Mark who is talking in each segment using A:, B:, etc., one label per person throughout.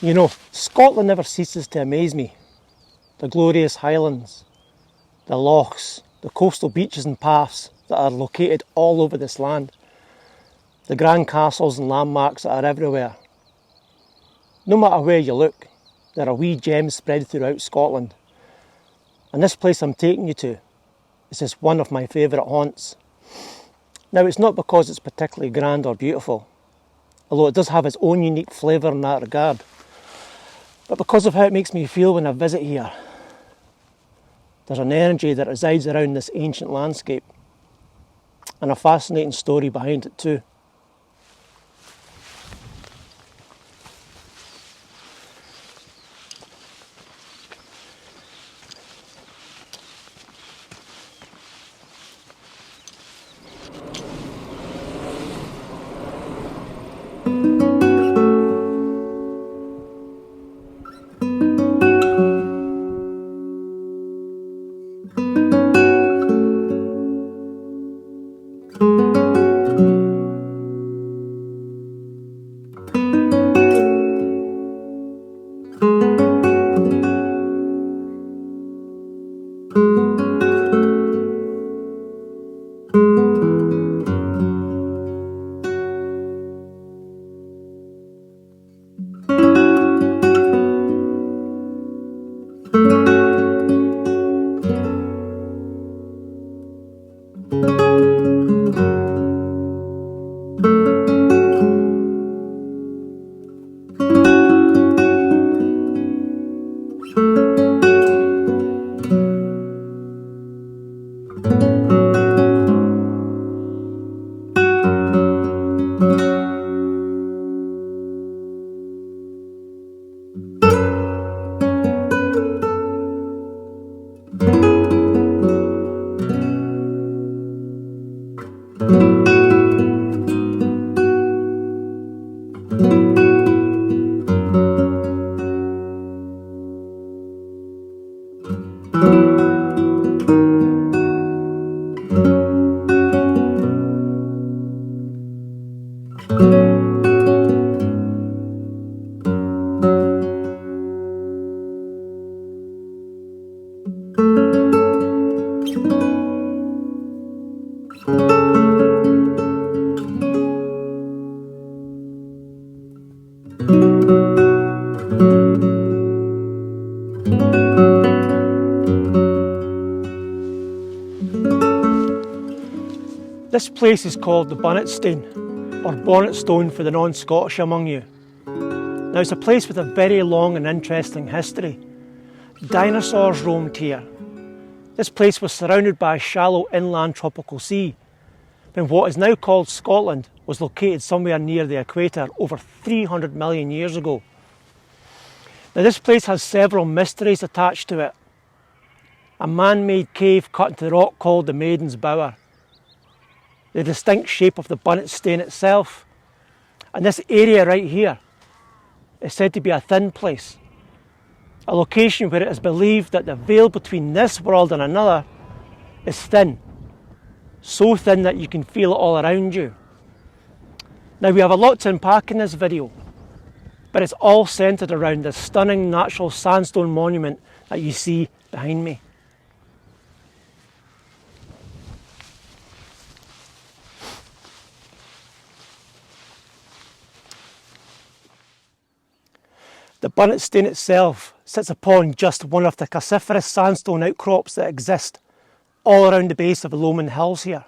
A: You know, Scotland never ceases to amaze me. The glorious highlands, the lochs, the coastal beaches and paths that are located all over this land, the grand castles and landmarks that are everywhere. No matter where you look, there are wee gems spread throughout Scotland. And this place I'm taking you to is just one of my favourite haunts. Now, it's not because it's particularly grand or beautiful, although it does have its own unique flavour in that regard, but because of how it makes me feel when I visit here. There's an energy that resides around this ancient landscape, and a fascinating story behind it too. This place is called the Bunnet Stane, or Bunnet Stone for the non-Scottish among you. Now, it's a place with a very long and interesting history. Dinosaurs roamed here. This place was surrounded by a shallow inland tropical sea, when what is now called Scotland was located somewhere near the equator over 300 million years ago. Now, this place has several mysteries attached to it. A man-made cave cut into the rock called the Maiden's Bower, the distinct shape of the Bunnet Stane itself, and this area right here is said to be a thin place, a location where it is believed that the veil between this world and another is thin, so thin that you can feel it all around you. Now, we have a lot to unpack in this video, but it's all centred around this stunning natural sandstone monument that you see behind me. The Bunnet Stane itself sits upon just one of the calciferous sandstone outcrops that exist all around the base of the Lomond Hills here.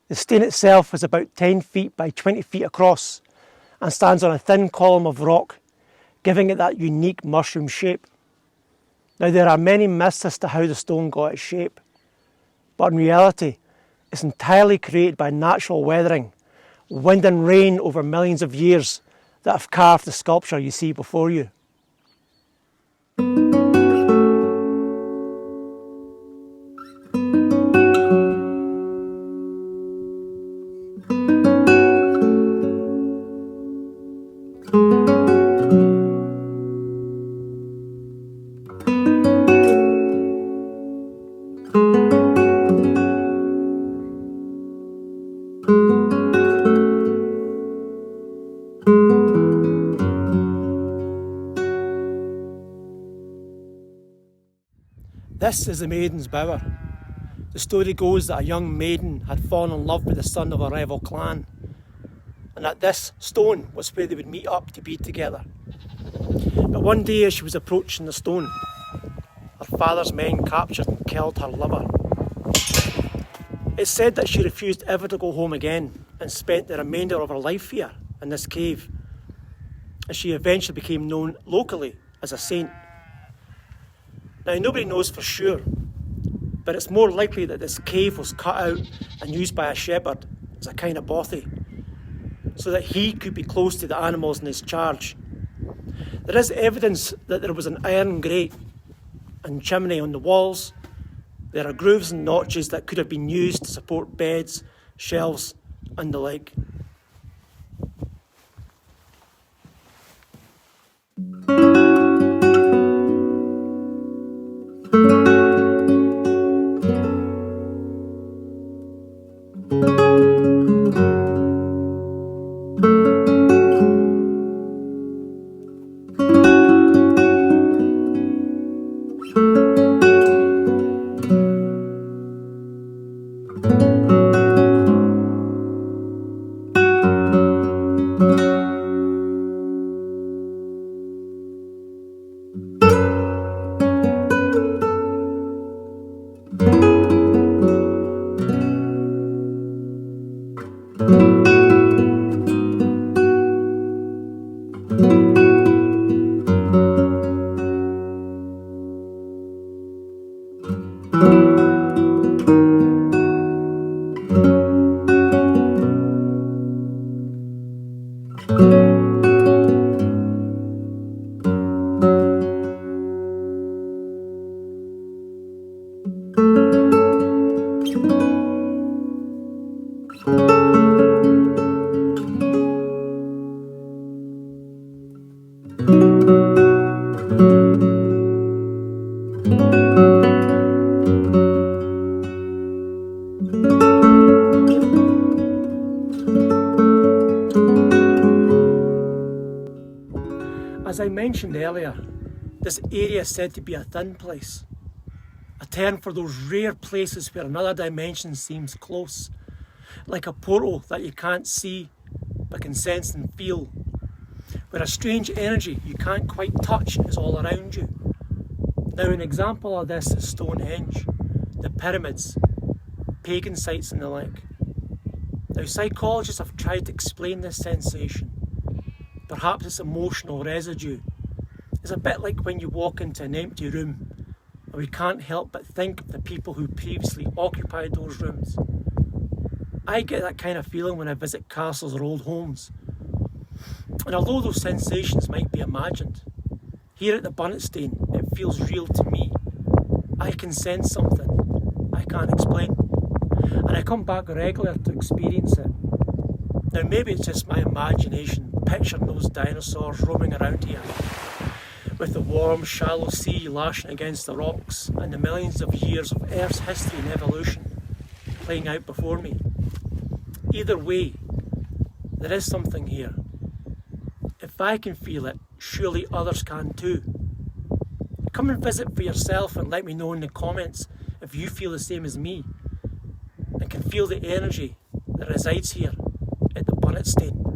A: The Stane itself is about 10 feet by 20 feet across and stands on a thin column of rock, giving it that unique mushroom shape. Now, there are many myths as to how the stone got its shape, but in reality, it's entirely created by natural weathering, wind and rain over millions of years that have carved the sculpture you see before you. This is the Maiden's Bower. The story goes that a young maiden had fallen in love with the son of a rival clan, and that this stone was where they would meet up to be together. But one day as she was approaching the stone, her father's men captured and killed her lover. It's said that she refused ever to go home again and spent the remainder of her life here in this cave, and she eventually became known locally as a saint. Now, nobody knows for sure, but it's more likely that this cave was cut out and used by a shepherd as a kind of bothy, so that he could be close to the animals in his charge. There is evidence that there was an iron grate and chimney on the walls. There are grooves and notches that could have been used to support beds, shelves, and the like. As I mentioned earlier, this area is said to be a thin place, a term for those rare places where another dimension seems close, like a portal that you can't see but can sense and feel, where a strange energy you can't quite touch is all around you. Now, an example of this is Stonehenge, the pyramids, pagan sites and the like. Now, psychologists have tried to explain this sensation. Perhaps it's emotional residue. It's a bit like when you walk into an empty room and we can't help but think of the people who previously occupied those rooms. I get that kind of feeling when I visit castles or old homes. And although those sensations might be imagined, here at the Bunnet Stane it feels real to me. I can sense something I can't explain, and I come back regularly to experience it. Now, maybe it's just my imagination picturing those dinosaurs roaming around here, with the warm, shallow sea lashing against the rocks and the millions of years of Earth's history and evolution playing out before me. Either way, there is something here. If I can feel it, surely others can too. Come and visit for yourself and let me know in the comments if you feel the same as me and can feel the energy that resides here at the Bunnet Stane.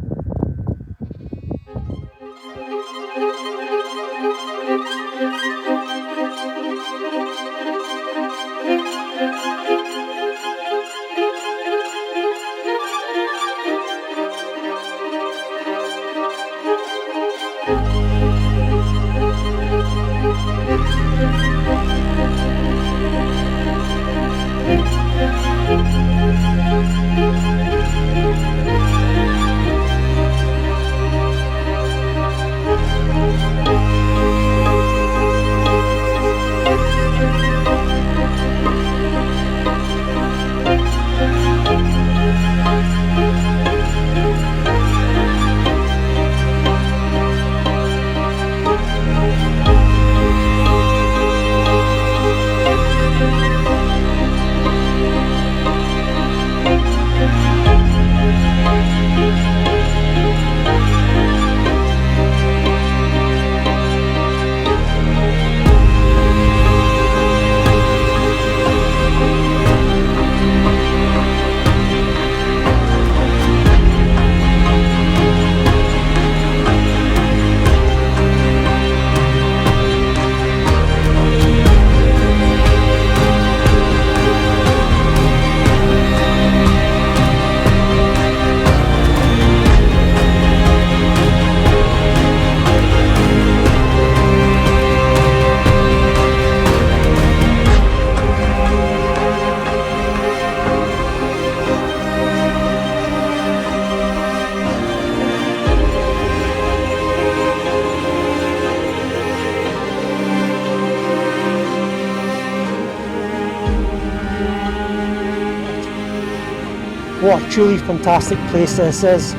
A: What a truly fantastic place this is.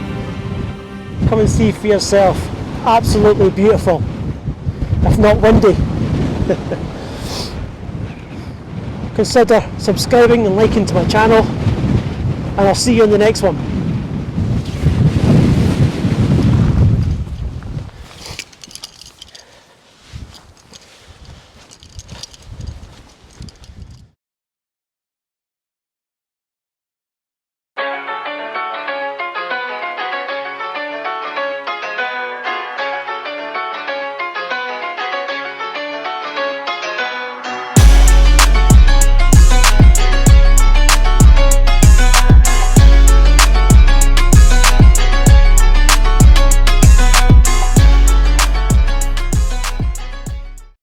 A: Come and see for yourself. Absolutely beautiful, if not windy. Consider subscribing and liking to my channel, and I'll see you in the next one.